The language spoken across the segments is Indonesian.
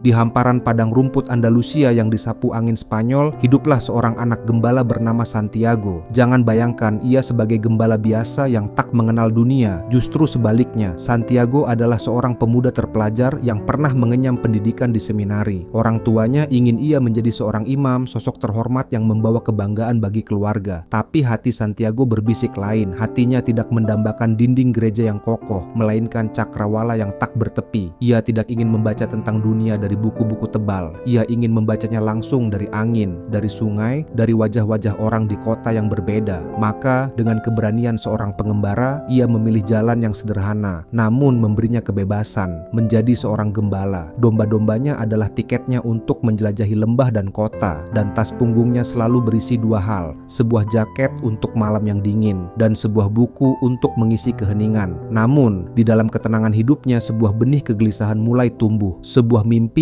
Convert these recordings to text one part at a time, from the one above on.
Di hamparan padang rumput Andalusia yang disapu angin Spanyol, hiduplah seorang anak gembala bernama Santiago. Jangan bayangkan ia sebagai gembala biasa yang tak mengenal dunia. Justru sebaliknya, Santiago adalah seorang pemuda terpelajar yang pernah mengenyam pendidikan di seminari. Orang tuanya ingin ia menjadi seorang imam, sosok terhormat yang membawa kebanggaan bagi keluarga. Tapi hati Santiago berbisik lain. Hatinya tidak mendambakan dinding gereja yang kokoh, melainkan cakrawala yang tak bertepi. Ia tidak ingin membaca tentang dunia dari buku-buku tebal. Ia ingin membacanya langsung dari angin, dari sungai, dari wajah-wajah orang di kota yang berbeda. Maka dengan keberanian seorang pengembara, ia memilih jalan yang sederhana, namun memberinya kebebasan, menjadi seorang gembala. Domba-dombanya adalah tiketnya untuk menjelajahi lembah dan kota, dan tas punggungnya selalu berisi dua hal, sebuah jaket untuk malam yang dingin, dan sebuah buku untuk mengisi keheningan. Namun, di dalam ketenangan hidupnya, sebuah benih kegelisahan mulai tumbuh. Sebuah mimpi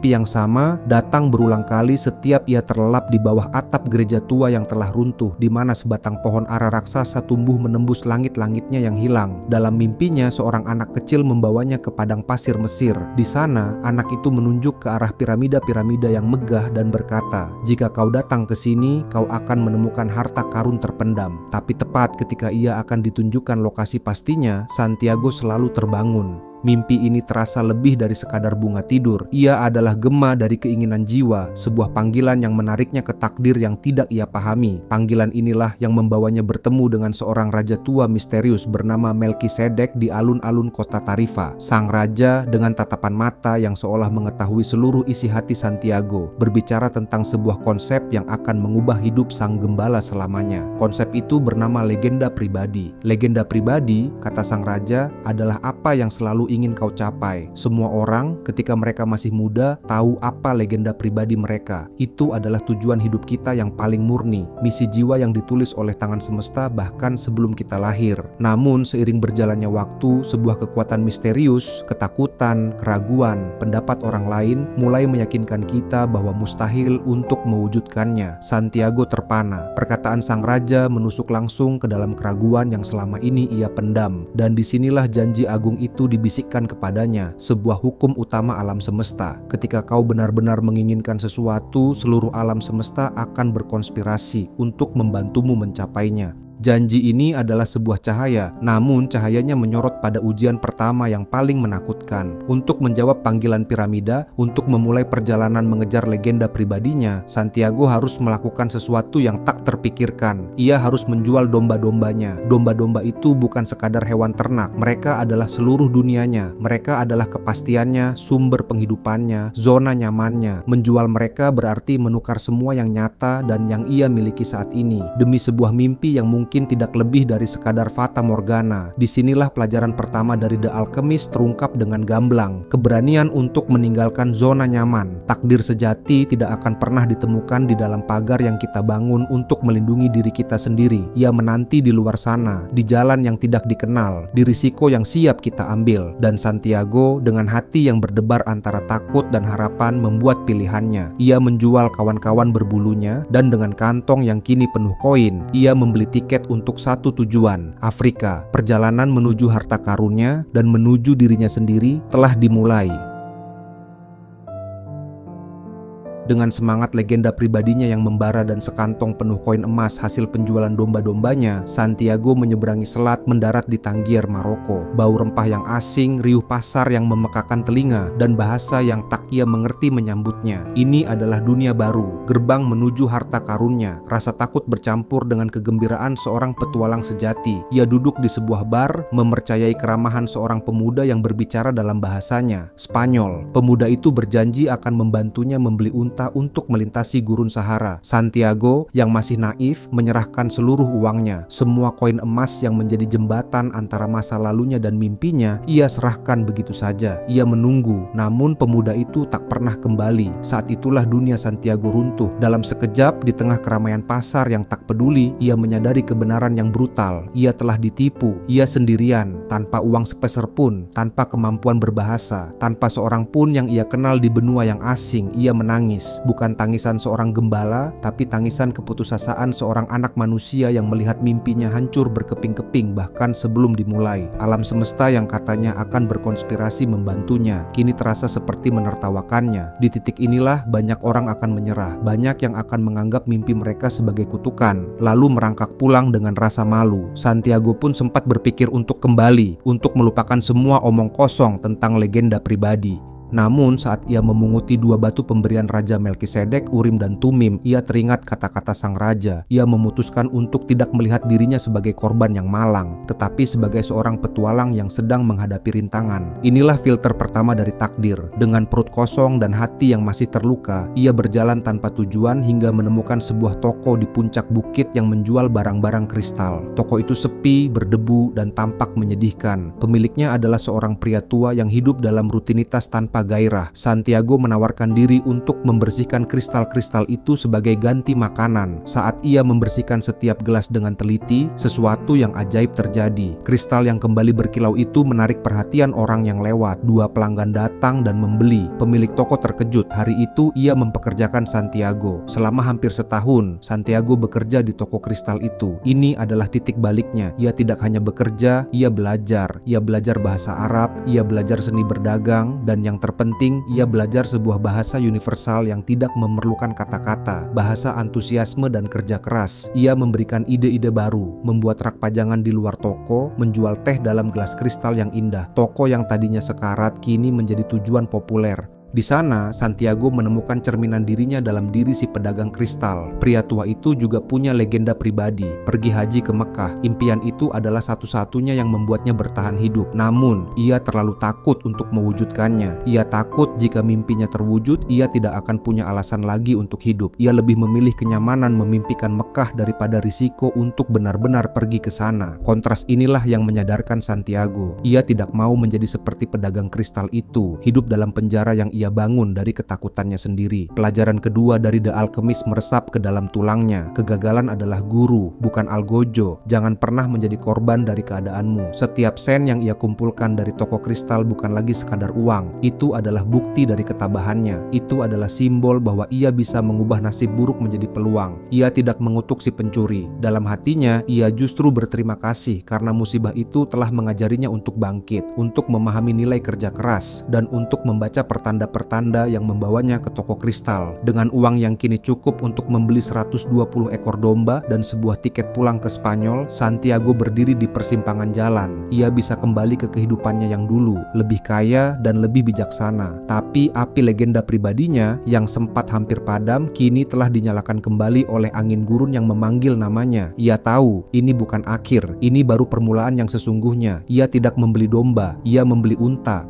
yang sama datang berulang kali setiap ia terlelap di bawah atap gereja tua yang telah runtuh, di mana sebatang pohon ara raksasa tumbuh menembus langit-langitnya yang hilang. Dalam mimpinya, seorang anak kecil membawanya ke padang pasir Mesir. Di sana, anak itu menunjuk ke arah piramida-piramida yang megah dan berkata, "Jika kau datang ke sini, kau akan menemukan harta karun terpendam." Tapi tepat ketika ia akan ditunjukkan lokasi pastinya, Santiago selalu terbangun. Mimpi ini terasa lebih dari sekadar bunga tidur. Ia adalah gema dari keinginan jiwa, sebuah panggilan yang menariknya ke takdir yang tidak ia pahami. Panggilan inilah yang membawanya bertemu dengan seorang raja tua misterius bernama Melkisedek di alun-alun kota Tarifa. Sang raja dengan tatapan mata yang seolah mengetahui seluruh isi hati Santiago, berbicara tentang sebuah konsep yang akan mengubah hidup sang gembala selamanya. Konsep itu bernama legenda pribadi. Legenda pribadi, kata sang raja, adalah apa yang selalu ingin kau capai. Semua orang ketika mereka masih muda tahu apa legenda pribadi mereka. Itu adalah tujuan hidup kita yang paling murni, misi jiwa yang ditulis oleh tangan semesta bahkan sebelum kita lahir. Namun seiring berjalannya waktu, sebuah kekuatan misterius, ketakutan, keraguan, pendapat orang lain mulai meyakinkan kita bahwa mustahil untuk mewujudkannya. Santiago terpana. Perkataan sang raja menusuk langsung ke dalam keraguan yang selama ini ia pendam, dan disinilah janji agung itu dibisikkan kepadanya, sebuah hukum utama alam semesta. Ketika kau benar-benar menginginkan sesuatu, seluruh alam semesta akan berkonspirasi untuk membantumu mencapainya. Janji ini adalah sebuah cahaya, namun cahayanya menyorot pada ujian pertama yang paling menakutkan. Untuk menjawab panggilan piramida, untuk memulai perjalanan mengejar legenda pribadinya, Santiago harus melakukan sesuatu yang tak terpikirkan. Ia harus menjual domba-dombanya. Domba-domba itu bukan sekadar hewan ternak, mereka adalah seluruh dunianya. Mereka adalah kepastiannya, sumber penghidupannya, zona nyamannya. Menjual mereka berarti menukar semua yang nyata dan yang ia miliki saat ini, demi sebuah mimpi yang mungkin tidak lebih dari sekadar fata morgana. Disinilah pelajaran pertama dari The Alchemist terungkap dengan gamblang. Keberanian untuk meninggalkan zona nyaman. Takdir sejati tidak akan pernah ditemukan di dalam pagar yang kita bangun untuk melindungi diri kita sendiri. Ia menanti di luar sana, di jalan yang tidak dikenal, di risiko yang siap kita ambil. Dan Santiago dengan hati yang berdebar antara takut dan harapan membuat pilihannya. Ia menjual kawan-kawan berbulunya, dan dengan kantong yang kini penuh koin, ia membeli tiket untuk satu tujuan, Afrika. Perjalanan menuju harta karunnya dan menuju dirinya sendiri telah dimulai. Dengan semangat legenda pribadinya yang membara dan sekantong penuh koin emas hasil penjualan domba-dombanya, Santiago menyeberangi selat mendarat di Tangier, Maroko. Bau rempah yang asing, riuh pasar yang memekakan telinga, dan bahasa yang tak ia mengerti menyambutnya. Ini adalah dunia baru, gerbang menuju harta karunnya. Rasa takut bercampur dengan kegembiraan seorang petualang sejati. Ia duduk di sebuah bar, mempercayai keramahan seorang pemuda yang berbicara dalam bahasanya, Spanyol. Pemuda itu berjanji akan membantunya membeli unta untuk melintasi gurun Sahara. Santiago yang masih naif menyerahkan seluruh uangnya. Semua koin emas yang menjadi jembatan antara masa lalunya dan mimpinya, ia serahkan begitu saja. Ia menunggu, namun pemuda itu tak pernah kembali. Saat itulah dunia Santiago runtuh. Dalam sekejap, di tengah keramaian pasar yang tak peduli, ia menyadari kebenaran yang brutal. Ia telah ditipu. Ia sendirian, tanpa uang sepeser pun, tanpa kemampuan berbahasa, tanpa seorang pun yang ia kenal di benua yang asing. Ia menangis. tangis, bukan tangisan seorang gembala, tapi tangisan keputusasaan seorang anak manusia yang melihat mimpinya hancur berkeping-keping bahkan sebelum dimulai. Alam semesta yang katanya akan berkonspirasi membantunya, kini terasa seperti menertawakannya. Di titik inilah banyak orang akan menyerah, banyak yang akan menganggap mimpi mereka sebagai kutukan, lalu merangkak pulang dengan rasa malu. Santiago pun sempat berpikir untuk kembali, untuk melupakan semua omong kosong tentang legenda pribadi. Namun saat ia memunguti 2 batu pemberian Raja Melkisedek, Urim dan Tumim, ia teringat kata-kata sang raja. Ia memutuskan untuk tidak melihat dirinya sebagai korban yang malang, tetapi sebagai seorang petualang yang sedang menghadapi rintangan. Inilah filter pertama dari takdir. Dengan perut kosong dan hati yang masih terluka, ia berjalan tanpa tujuan hingga menemukan sebuah toko di puncak bukit yang menjual barang-barang kristal. Toko itu sepi, berdebu, dan tampak menyedihkan. Pemiliknya adalah seorang pria tua yang hidup dalam rutinitas tanpa gairah. Santiago menawarkan diri untuk membersihkan kristal-kristal itu sebagai ganti makanan. Saat ia membersihkan setiap gelas dengan teliti, sesuatu yang ajaib terjadi. Kristal yang kembali berkilau itu menarik perhatian orang yang lewat. 2 pelanggan datang dan membeli. Pemilik toko terkejut. Hari itu ia mempekerjakan Santiago. Selama hampir setahun, Santiago bekerja di toko kristal itu. Ini adalah titik baliknya. Ia tidak hanya bekerja, ia belajar. Ia belajar bahasa Arab, ia belajar seni berdagang, dan yang terpenting, ia belajar sebuah bahasa universal yang tidak memerlukan kata-kata, bahasa antusiasme dan kerja keras. Ia memberikan ide-ide baru, membuat rak pajangan di luar toko, menjual teh dalam gelas kristal yang indah. Toko yang tadinya sekarat kini menjadi tujuan populer. Di sana, Santiago menemukan cerminan dirinya dalam diri si pedagang kristal. Pria tua itu juga punya legenda pribadi, pergi haji ke Mekah. Impian itu adalah satu-satunya yang membuatnya bertahan hidup. Namun, ia terlalu takut untuk mewujudkannya. Ia takut jika mimpinya terwujud, ia tidak akan punya alasan lagi untuk hidup. Ia lebih memilih kenyamanan memimpikan Mekah daripada risiko untuk benar-benar pergi ke sana. Kontras inilah yang menyadarkan Santiago. Ia tidak mau menjadi seperti pedagang kristal itu, hidup dalam penjara yang ia bangun dari ketakutannya sendiri. Pelajaran kedua dari The Alchemist meresap ke dalam tulangnya. Kegagalan adalah guru, bukan algojo. Jangan pernah menjadi korban dari keadaanmu. Setiap sen yang ia kumpulkan dari toko kristal bukan lagi sekadar uang. Itu adalah bukti dari ketabahannya. Itu adalah simbol bahwa ia bisa mengubah nasib buruk menjadi peluang. Ia tidak mengutuk si pencuri. Dalam hatinya, ia justru berterima kasih karena musibah itu telah mengajarinya untuk bangkit, untuk memahami nilai kerja keras, dan untuk membaca pertanda yang membawanya ke toko kristal. Dengan uang yang kini cukup untuk membeli 120 ekor domba dan sebuah tiket pulang ke Spanyol, Santiago berdiri di persimpangan jalan. Ia bisa kembali ke kehidupannya yang dulu, lebih kaya dan lebih bijaksana. Tapi api legenda pribadinya yang sempat hampir padam kini telah dinyalakan kembali oleh angin gurun yang memanggil namanya. Ia tahu ini bukan akhir, ini baru permulaan yang sesungguhnya. Ia tidak membeli domba, ia membeli unta.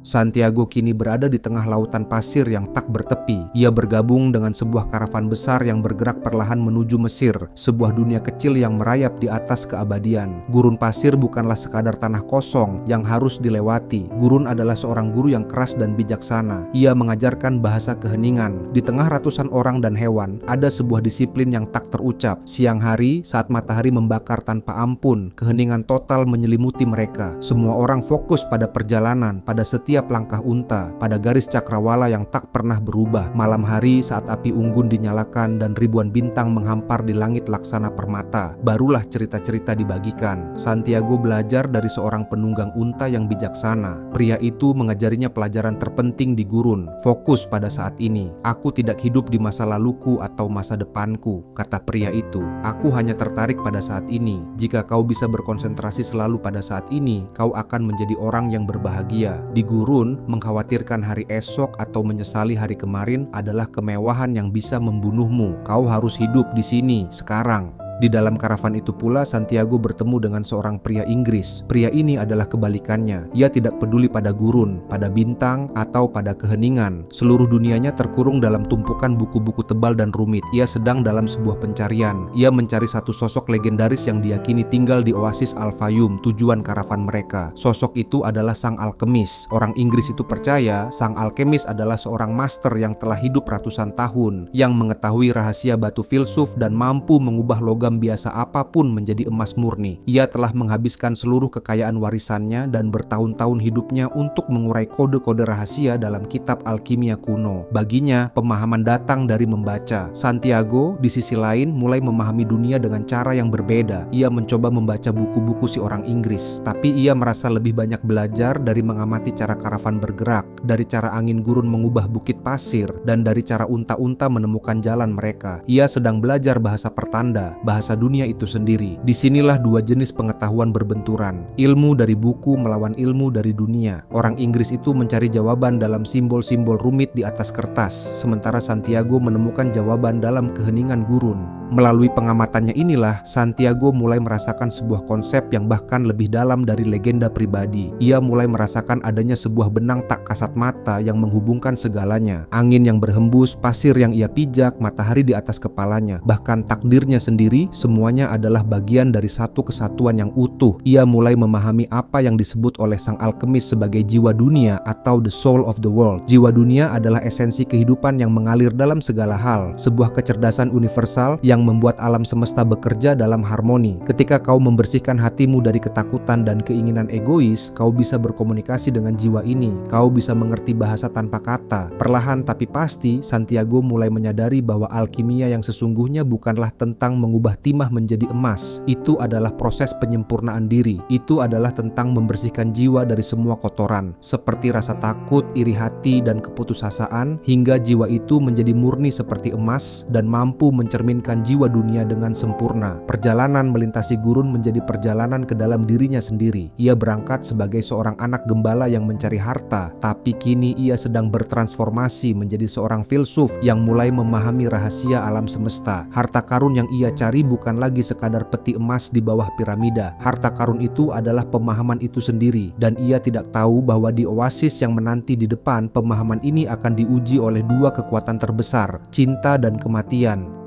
Santiago kini berada di tengah lautan pasir yang tak bertepi. Ia bergabung dengan sebuah karavan besar yang bergerak perlahan menuju Mesir, sebuah dunia kecil yang merayap di atas keabadian. Gurun pasir bukanlah sekadar tanah kosong yang harus dilewati. Gurun adalah seorang guru yang keras dan bijaksana. Ia mengajarkan bahasa keheningan. Di tengah ratusan orang dan hewan, ada sebuah disiplin yang tak terucap. Siang hari, saat matahari membakar tanpa ampun, keheningan total menyelimuti mereka. Semua orang fokus pada perjalanan, pada setiap langkah unta, pada garis cakrawala yang tak pernah berubah. Malam hari saat api unggun dinyalakan dan ribuan bintang menghampar di langit laksana permata, barulah cerita-cerita dibagikan. Santiago belajar dari seorang penunggang unta yang bijaksana. Pria itu mengajarinya pelajaran terpenting di gurun. Fokus pada saat ini. Aku tidak hidup di masa laluku atau masa depanku, kata pria itu. Aku hanya tertarik pada saat ini. Jika kau bisa berkonsentrasi selalu pada saat ini, kau akan menjadi orang yang berbahagia. Di gurun, mengkhawatirkan hari esok atau menyesali hari kemarin adalah kemewahan yang bisa membunuhmu. Kau harus hidup di sini, sekarang. Di dalam karavan itu pula Santiago bertemu dengan seorang pria Inggris. Pria ini adalah kebalikannya. Ia tidak peduli pada gurun, pada bintang, atau pada keheningan. Seluruh dunianya terkurung dalam tumpukan buku-buku tebal dan rumit. Ia sedang dalam sebuah pencarian. Ia mencari satu sosok legendaris yang diyakini tinggal di oasis Al-Fayum, tujuan karavan mereka. Sosok itu adalah sang alkemis. Orang Inggris itu percaya sang alkemis adalah seorang master yang telah hidup ratusan tahun, yang mengetahui rahasia batu filsuf dan mampu mengubah logam logam biasa apapun menjadi emas murni. Ia telah menghabiskan seluruh kekayaan warisannya dan bertahun-tahun hidupnya untuk mengurai kode-kode rahasia dalam kitab alkimia kuno. Baginya, pemahaman datang dari membaca. Santiago, di sisi lain, mulai memahami dunia dengan cara yang berbeda. Ia mencoba membaca buku-buku si orang Inggris, tapi ia merasa lebih banyak belajar dari mengamati cara karavan bergerak, dari cara angin gurun mengubah bukit pasir, dan dari cara unta-unta menemukan jalan mereka. Ia sedang belajar bahasa pertanda, bahasa dunia itu sendiri. Disinilah dua jenis pengetahuan berbenturan. Ilmu dari buku melawan ilmu dari dunia. Orang Inggris itu mencari jawaban dalam simbol-simbol rumit di atas kertas, sementara Santiago menemukan jawaban dalam keheningan gurun. Melalui pengamatannya inilah, Santiago mulai merasakan sebuah konsep yang bahkan lebih dalam dari legenda pribadi. Ia mulai merasakan adanya sebuah benang tak kasat mata yang menghubungkan segalanya. Angin yang berhembus, pasir yang ia pijak, matahari di atas kepalanya, bahkan takdirnya sendiri, semuanya adalah bagian dari satu kesatuan yang utuh. Ia mulai memahami apa yang disebut oleh sang alkemis sebagai jiwa dunia atau the soul of the world. Jiwa dunia adalah esensi kehidupan yang mengalir dalam segala hal, sebuah kecerdasan universal yang membuat alam semesta bekerja dalam harmoni. Ketika kau membersihkan hatimu dari ketakutan dan keinginan egois, kau bisa berkomunikasi dengan jiwa ini. Kau bisa mengerti bahasa tanpa kata. Perlahan tapi pasti, Santiago mulai menyadari bahwa alkimia yang sesungguhnya bukanlah tentang mengubah timah menjadi emas. Itu adalah proses penyempurnaan diri. Itu adalah tentang membersihkan jiwa dari semua kotoran, seperti rasa takut, iri hati, dan keputusasaan, hingga jiwa itu menjadi murni seperti emas dan mampu mencerminkan jiwa dunia dengan sempurna. Perjalanan melintasi gurun menjadi perjalanan ke dalam dirinya sendiri. Ia berangkat sebagai seorang anak gembala yang mencari harta, tapi kini ia sedang bertransformasi menjadi seorang filsuf yang mulai memahami rahasia alam semesta. Harta karun yang ia cari bukan lagi sekadar peti emas di bawah piramida. Harta karun itu adalah pemahaman itu sendiri, dan ia tidak tahu bahwa di oasis yang menanti di depan, pemahaman ini akan diuji oleh dua kekuatan terbesar, cinta dan kematian.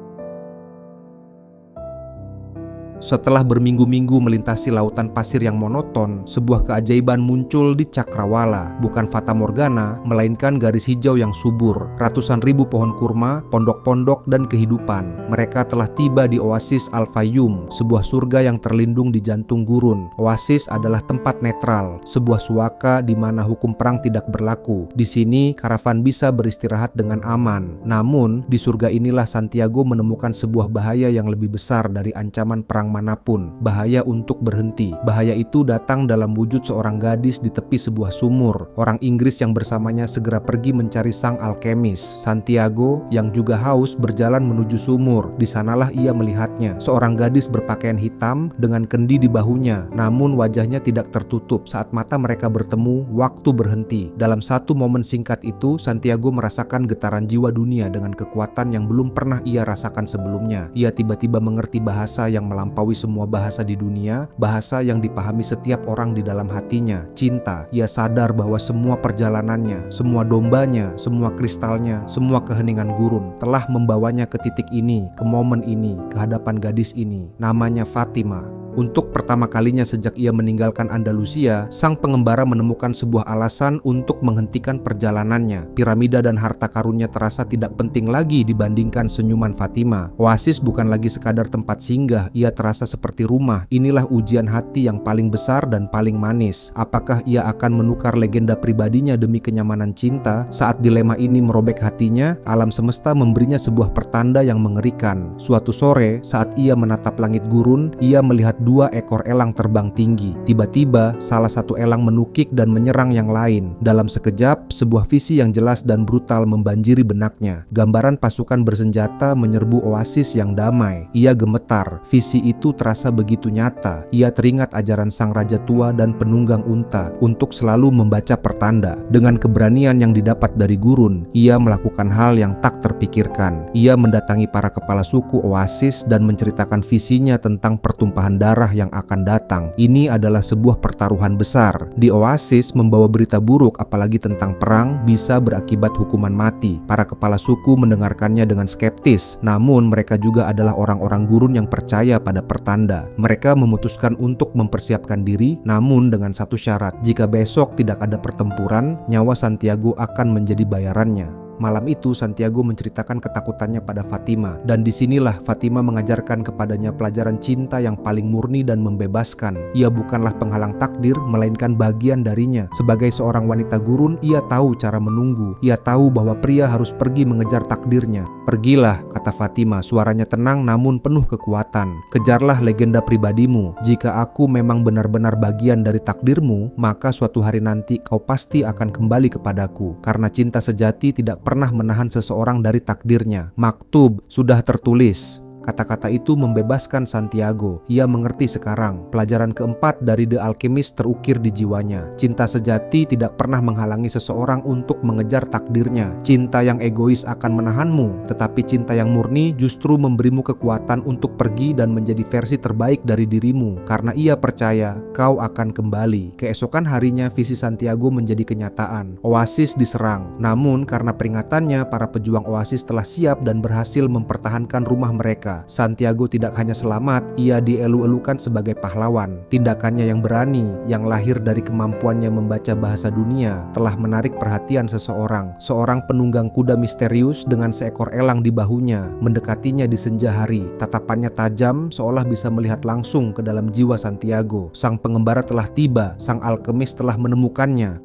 Setelah berminggu-minggu melintasi lautan pasir yang monoton, sebuah keajaiban muncul di Cakrawala. Bukan fata morgana, melainkan garis hijau yang subur, ratusan ribu pohon kurma, pondok-pondok, dan kehidupan. Mereka telah tiba di oasis Al-Fayyum, sebuah surga yang terlindung di jantung gurun. Oasis adalah tempat netral, sebuah suaka di mana hukum perang tidak berlaku. Di sini, karavan bisa beristirahat dengan aman. Namun, di surga inilah Santiago menemukan sebuah bahaya yang lebih besar dari ancaman perang manapun. Bahaya untuk berhenti. Bahaya itu datang dalam wujud seorang gadis di tepi sebuah sumur. Orang Inggris yang bersamanya segera pergi mencari sang alkemis. Santiago yang juga haus berjalan menuju sumur. Di sanalah ia melihatnya. Seorang gadis berpakaian hitam dengan kendi di bahunya. Namun wajahnya tidak tertutup. Saat mata mereka bertemu, waktu berhenti. Dalam satu momen singkat itu, Santiago merasakan getaran jiwa dunia dengan kekuatan yang belum pernah ia rasakan sebelumnya. Ia tiba-tiba mengerti bahasa yang melampaui semua bahasa di dunia, bahasa yang dipahami setiap orang di dalam hatinya, cinta. Ia sadar bahwa semua perjalanannya, semua dombanya, semua kristalnya, semua keheningan gurun telah membawanya ke titik ini, ke momen ini, ke hadapan gadis ini. Namanya Fatima. Untuk pertama kalinya sejak ia meninggalkan Andalusia, sang pengembara menemukan sebuah alasan untuk menghentikan perjalanannya. Piramida dan harta karunnya terasa tidak penting lagi dibandingkan senyuman Fatima. Oasis bukan lagi sekadar tempat singgah, ia terasa seperti rumah. Inilah ujian hati yang paling besar dan paling manis. Apakah ia akan menukar legenda pribadinya demi kenyamanan cinta? Saat dilema ini merobek hatinya, alam semesta memberinya sebuah pertanda yang mengerikan. Suatu sore, saat ia menatap langit gurun, ia melihat dua ekor elang terbang tinggi. Tiba-tiba, salah satu elang menukik dan menyerang yang lain. Dalam sekejap, sebuah visi yang jelas dan brutal membanjiri benaknya. Gambaran pasukan bersenjata menyerbu oasis yang damai. Ia gemetar. Visi itu terasa begitu nyata. Ia teringat ajaran sang raja tua dan penunggang unta untuk selalu membaca pertanda. Dengan keberanian yang didapat dari gurun, ia melakukan hal yang tak terpikirkan. Ia mendatangi para kepala suku oasis dan menceritakan visinya tentang pertumpahan darah yang akan datang. Ini adalah sebuah pertaruhan besar. Di oasis membawa berita buruk, apalagi tentang perang, bisa berakibat hukuman mati. Para kepala suku mendengarkannya dengan skeptis, namun mereka juga adalah orang-orang gurun yang percaya pada pertanda. Mereka memutuskan untuk mempersiapkan diri, namun dengan satu syarat: jika besok tidak ada pertempuran, nyawa Santiago akan menjadi bayarannya. Malam itu Santiago menceritakan ketakutannya pada Fatima, dan disinilah Fatima mengajarkan kepadanya pelajaran cinta yang paling murni dan membebaskan. Ia bukanlah penghalang takdir, melainkan bagian darinya. Sebagai seorang wanita gurun, ia tahu cara menunggu. Ia tahu bahwa pria harus pergi mengejar takdirnya. "Pergilah," kata Fatima, suaranya tenang namun penuh kekuatan. "Kejarlah legenda pribadimu. Jika aku memang benar-benar bagian dari takdirmu, maka suatu hari nanti kau pasti akan kembali kepadaku. Karena cinta sejati tidak pernah menahan seseorang dari takdirnya. Maktub, sudah tertulis." Kata-kata itu membebaskan Santiago. Ia mengerti sekarang. Pelajaran keempat dari The Alchemist terukir di jiwanya. Cinta sejati tidak pernah menghalangi seseorang untuk mengejar takdirnya. Cinta yang egois akan menahanmu, tetapi cinta yang murni justru memberimu kekuatan untuk pergi dan menjadi versi terbaik dari dirimu. Karena ia percaya kau akan kembali. Keesokan harinya visi Santiago menjadi kenyataan. Oasis diserang. Namun karena peringatannya, para pejuang Oasis telah siap dan berhasil mempertahankan rumah mereka. Santiago tidak hanya selamat, ia dielu-elukan sebagai pahlawan. Tindakannya yang berani, yang lahir dari kemampuannya membaca bahasa dunia, telah menarik perhatian seseorang. Seorang penunggang kuda misterius dengan seekor elang di bahunya mendekatinya di senja hari. Tatapannya tajam, seolah bisa melihat langsung ke dalam jiwa Santiago. Sang pengembara telah tiba, sang alkemis telah menemukannya.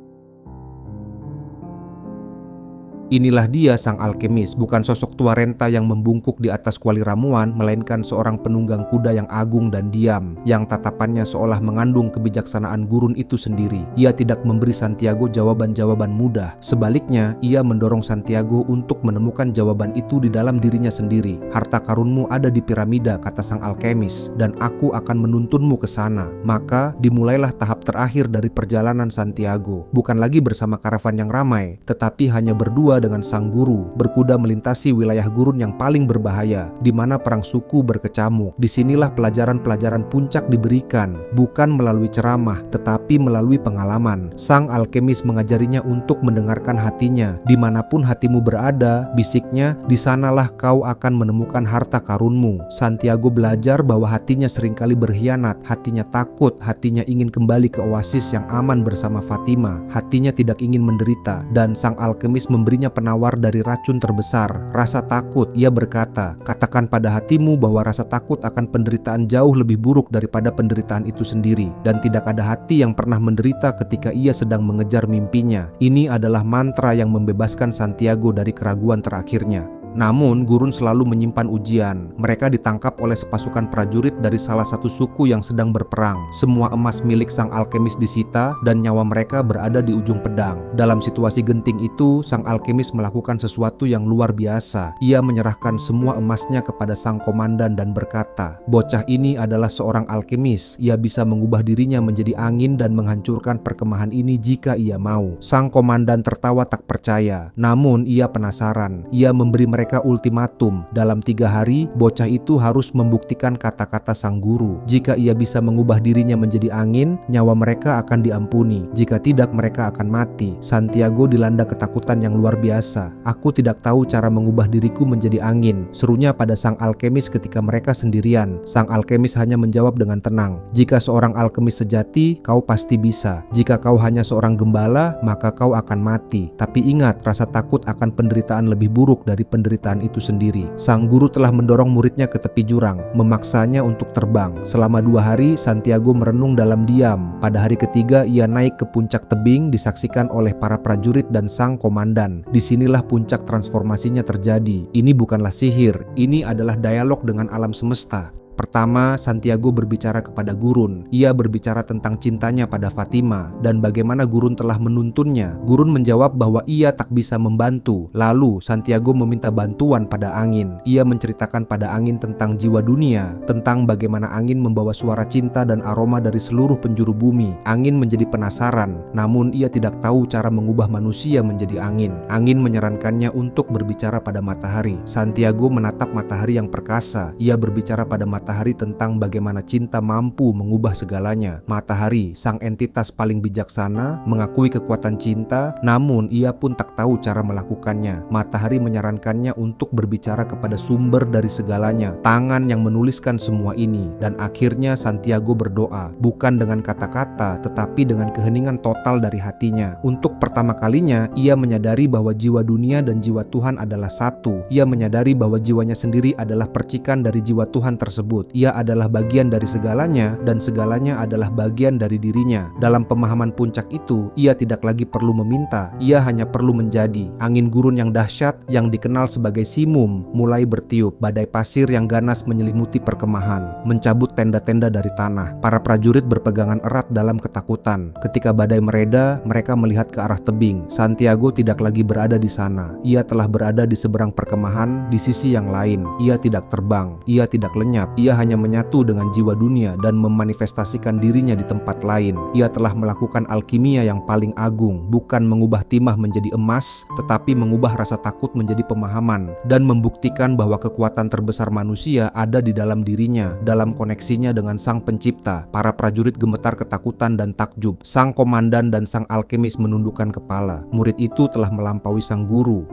Inilah dia sang alkemis, bukan sosok tua renta yang membungkuk di atas kuali ramuan, melainkan seorang penunggang kuda yang agung dan diam, yang tatapannya seolah mengandung kebijaksanaan gurun itu sendiri. Ia tidak memberi Santiago jawaban-jawaban mudah. Sebaliknya, ia mendorong Santiago untuk menemukan jawaban itu di dalam dirinya sendiri. "Harta karunmu ada di piramida," kata sang alkemis, "dan aku akan menuntunmu ke sana." Maka dimulailah tahap terakhir dari perjalanan Santiago. Bukan lagi bersama karavan yang ramai, tetapi hanya berdua dengan sang guru, berkuda melintasi wilayah gurun yang paling berbahaya, di mana perang suku berkecamuk. Disinilah pelajaran-pelajaran puncak diberikan, bukan melalui ceramah, tetapi melalui pengalaman. Sang alkemis mengajarinya untuk mendengarkan hatinya. "Dimanapun hatimu berada," bisiknya, "di sanalah kau akan menemukan harta karunmu." Santiago belajar bahwa hatinya seringkali berkhianat, hatinya takut, hatinya ingin kembali ke oasis yang aman bersama Fatima. Hatinya tidak ingin menderita, dan sang alkemis memberinya penawar dari racun terbesar, rasa takut. Ia berkata, "Katakan pada hatimu bahwa rasa takut akan penderitaan jauh lebih buruk daripada penderitaan itu sendiri, dan tidak ada hati yang pernah menderita ketika ia sedang mengejar mimpinya." Ini adalah mantra yang membebaskan Santiago dari keraguan terakhirnya. Namun, gurun selalu menyimpan ujian. Mereka ditangkap oleh sepasukan prajurit dari salah satu suku yang sedang berperang. Semua emas milik sang alkemis disita dan nyawa mereka berada di ujung pedang. Dalam situasi genting itu, sang alkemis melakukan sesuatu yang luar biasa. Ia menyerahkan semua emasnya kepada sang komandan dan berkata, "Bocah ini adalah seorang alkemis. Ia bisa mengubah dirinya menjadi angin dan menghancurkan perkemahan ini jika ia mau." Sang komandan tertawa tak percaya. Namun, ia penasaran. Ia memberi mereka ultimatum. Dalam 3 hari, bocah itu harus membuktikan kata-kata sang guru. Jika ia bisa mengubah dirinya menjadi angin, nyawa mereka akan diampuni. Jika tidak, mereka akan mati. Santiago dilanda ketakutan yang luar biasa. "Aku tidak tahu cara mengubah diriku menjadi angin," serunya pada sang alkemis ketika mereka sendirian. Sang alkemis hanya menjawab dengan tenang, "Jika seorang alkemis sejati, kau pasti bisa. Jika kau hanya seorang gembala, maka kau akan mati. Tapi ingat, rasa takut akan penderitaan lebih buruk dari penderitaan itu sendiri." Sang guru telah mendorong muridnya ke tepi jurang, memaksanya untuk terbang. Selama 2 hari, Santiago merenung dalam diam. Pada hari ketiga, ia naik ke puncak tebing, disaksikan oleh para prajurit dan sang komandan. Disinilah puncak transformasinya terjadi. Ini bukanlah sihir, ini adalah dialog dengan alam semesta. Pertama, Santiago berbicara kepada gurun. Ia berbicara tentang cintanya pada Fatima dan bagaimana gurun telah menuntunnya. Gurun menjawab bahwa ia tak bisa membantu. Lalu, Santiago meminta bantuan pada angin. Ia menceritakan pada angin tentang jiwa dunia, tentang bagaimana angin membawa suara cinta dan aroma dari seluruh penjuru bumi. Angin menjadi penasaran, namun ia tidak tahu cara mengubah manusia menjadi angin. Angin menyarankannya untuk berbicara pada matahari. Santiago menatap matahari yang perkasa. Ia berbicara pada matahari matahari tentang bagaimana cinta mampu mengubah segalanya. Matahari, sang entitas paling bijaksana, mengakui kekuatan cinta, namun ia pun tak tahu cara melakukannya. Matahari menyarankannya untuk berbicara kepada sumber dari segalanya, tangan yang menuliskan semua ini. Dan akhirnya Santiago berdoa, bukan dengan kata-kata, tetapi dengan keheningan total dari hatinya. Untuk pertama kalinya, ia menyadari bahwa jiwa dunia dan jiwa Tuhan adalah satu. Ia menyadari bahwa jiwanya sendiri adalah percikan dari jiwa Tuhan tersebut. Ia adalah bagian dari segalanya, dan segalanya adalah bagian dari dirinya. Dalam pemahaman puncak itu, ia tidak lagi perlu meminta, ia hanya perlu menjadi. Angin gurun yang dahsyat yang dikenal sebagai simum mulai bertiup. Badai pasir yang ganas menyelimuti perkemahan, mencabut tenda-tenda dari tanah. Para prajurit berpegangan erat dalam ketakutan. Ketika badai mereda, mereka melihat ke arah tebing. Santiago tidak lagi berada di sana. Ia telah berada di seberang perkemahan, di sisi yang lain. Ia tidak terbang, ia tidak lenyap, ia hanya menyatu dengan jiwa dunia dan memanifestasikan dirinya di tempat lain. Ia telah melakukan alkimia yang paling agung, bukan mengubah timah menjadi emas, tetapi mengubah rasa takut menjadi pemahaman, dan membuktikan bahwa kekuatan terbesar manusia ada di dalam dirinya, dalam koneksinya dengan Sang Pencipta. Para prajurit gemetar ketakutan dan takjub. Sang komandan dan sang alkemis menundukkan kepala. Murid itu telah melampaui sang guru.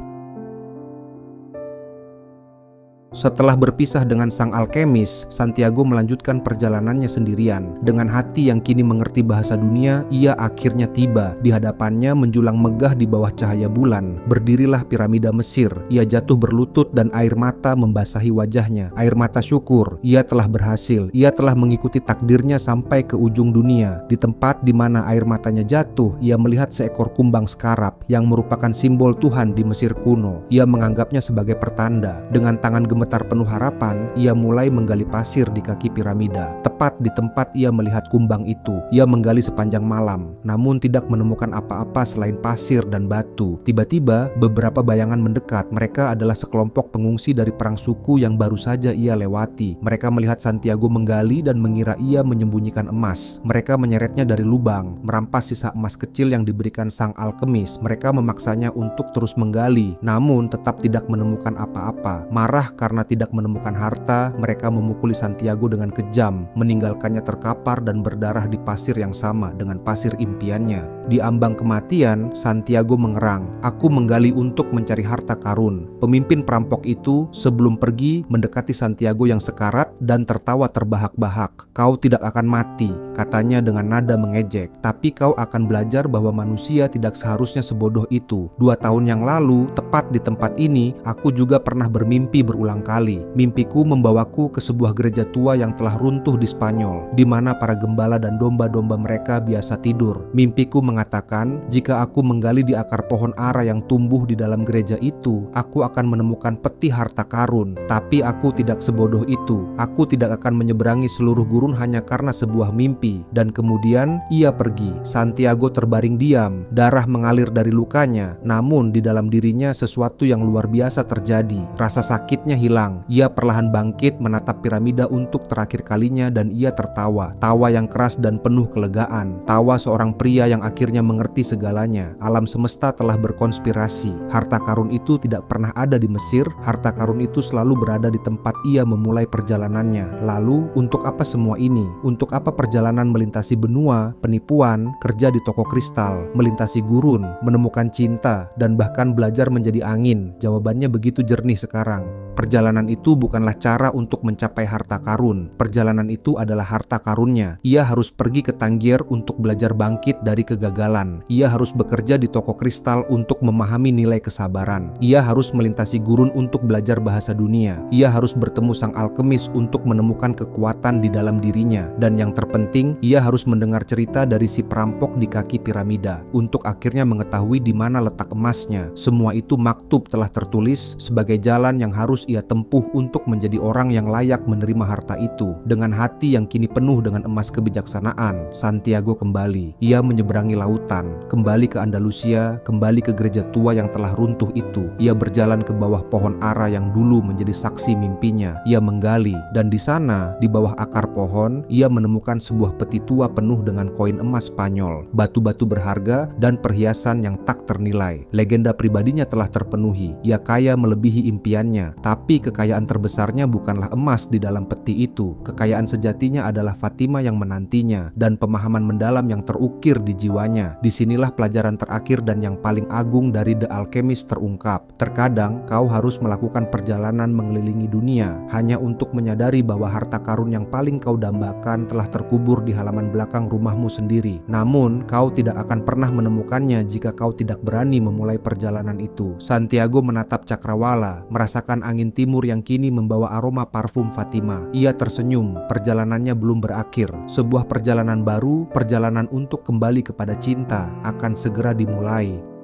Setelah berpisah dengan sang alkemis, Santiago melanjutkan perjalanannya sendirian. Dengan hati yang kini mengerti bahasa dunia, ia akhirnya tiba. Di hadapannya menjulang megah di bawah cahaya bulan. Berdirilah piramida Mesir. Ia jatuh berlutut dan air mata membasahi wajahnya. Air mata syukur. Ia telah berhasil. Ia telah mengikuti takdirnya sampai ke ujung dunia. Di tempat di mana air matanya jatuh, ia melihat seekor kumbang skarab yang merupakan simbol Tuhan di Mesir kuno. Ia menganggapnya sebagai pertanda. Dengan tangan gemetar penuh harapan, ia mulai menggali pasir di kaki piramida. Tepat di tempat ia melihat kumbang itu, ia menggali sepanjang malam, namun tidak menemukan apa-apa selain pasir dan batu. Tiba-tiba, beberapa bayangan mendekat. Mereka adalah sekelompok pengungsi dari perang suku yang baru saja ia lewati. Mereka melihat Santiago menggali dan mengira ia menyembunyikan emas. Mereka menyeretnya dari lubang, merampas sisa emas kecil yang diberikan sang alkemis. Mereka memaksanya untuk terus menggali, namun tetap tidak menemukan apa-apa. Marah karena tidak menemukan harta, mereka memukuli Santiago dengan kejam, meninggalkannya terkapar dan berdarah di pasir yang sama dengan pasir impiannya. Di ambang kematian, Santiago mengerang, "Aku menggali untuk mencari harta karun." Pemimpin perampok itu sebelum pergi mendekati Santiago yang sekarat dan tertawa terbahak-bahak. "Kau tidak akan mati," katanya dengan nada mengejek, "tapi kau akan belajar bahwa manusia tidak seharusnya sebodoh itu. 2 tahun yang lalu, tepat di tempat ini, aku juga pernah bermimpi berulang kali. Mimpiku membawaku ke sebuah gereja tua yang telah runtuh di Spanyol, di mana para gembala dan domba-domba mereka biasa tidur. Mimpiku mengatakan, jika aku menggali di akar pohon ara yang tumbuh di dalam gereja itu, aku akan menemukan peti harta karun. Tapi aku tidak sebodoh itu. Aku tidak akan menyeberangi seluruh gurun hanya karena sebuah mimpi." Dan kemudian ia pergi. Santiago terbaring diam, darah mengalir dari lukanya, namun di dalam dirinya sesuatu yang luar biasa terjadi. Rasa sakitnya hilang. Ia perlahan bangkit menatap piramida untuk terakhir kalinya dan ia tertawa. Tawa yang keras dan penuh kelegaan. Tawa seorang pria yang akhirnya mengerti segalanya. Alam semesta telah berkonspirasi. Harta karun itu tidak pernah ada di Mesir. Harta karun itu selalu berada di tempat ia memulai perjalanannya. Lalu, untuk apa semua ini? Untuk apa perjalanan melintasi benua, penipuan, kerja di toko kristal, melintasi gurun, menemukan cinta, dan bahkan belajar menjadi angin? Jawabannya begitu jernih sekarang. Perjalanan itu bukanlah cara untuk mencapai harta karun. Perjalanan itu adalah harta karunnya. Ia harus pergi ke Tangier untuk belajar bangkit dari kegagalan. Ia harus bekerja di toko kristal untuk memahami nilai kesabaran. Ia harus melintasi gurun untuk belajar bahasa dunia. Ia harus bertemu sang alkemis untuk menemukan kekuatan di dalam dirinya. Dan yang terpenting, ia harus mendengar cerita dari si perampok di kaki piramida untuk akhirnya mengetahui di mana letak emasnya. Semua itu maktub telah tertulis sebagai jalan yang harus ia tempuh untuk menjadi orang yang layak menerima harta itu. Dengan hati yang kini penuh dengan emas kebijaksanaan, Santiago kembali. Ia menyeberangi lautan, kembali ke Andalusia, kembali ke gereja tua yang telah runtuh itu. Ia berjalan ke bawah pohon ara yang dulu menjadi saksi mimpinya. Ia menggali, dan di sana, di bawah akar pohon, ia menemukan sebuah peti tua penuh dengan koin emas Spanyol, batu-batu berharga, dan perhiasan yang tak ternilai. Legenda pribadinya telah terpenuhi. Ia kaya melebihi impiannya, Tapi kekayaan terbesarnya bukanlah emas di dalam peti itu. Kekayaan sejatinya adalah Fatima yang menantinya dan pemahaman mendalam yang terukir di jiwanya. Disinilah pelajaran terakhir dan yang paling agung dari The Alchemist terungkap. Terkadang kau harus melakukan perjalanan mengelilingi dunia hanya untuk menyadari bahwa harta karun yang paling kau dambakan telah terkubur di halaman belakang rumahmu sendiri. Namun, kau tidak akan pernah menemukannya jika kau tidak berani memulai perjalanan itu. Santiago menatap cakrawala, merasakan angin timur yang kini membawa aroma parfum Fatima. Ia tersenyum, perjalanannya belum berakhir. Sebuah perjalanan baru, perjalanan untuk kembali kepada cinta, akan segera dimulai.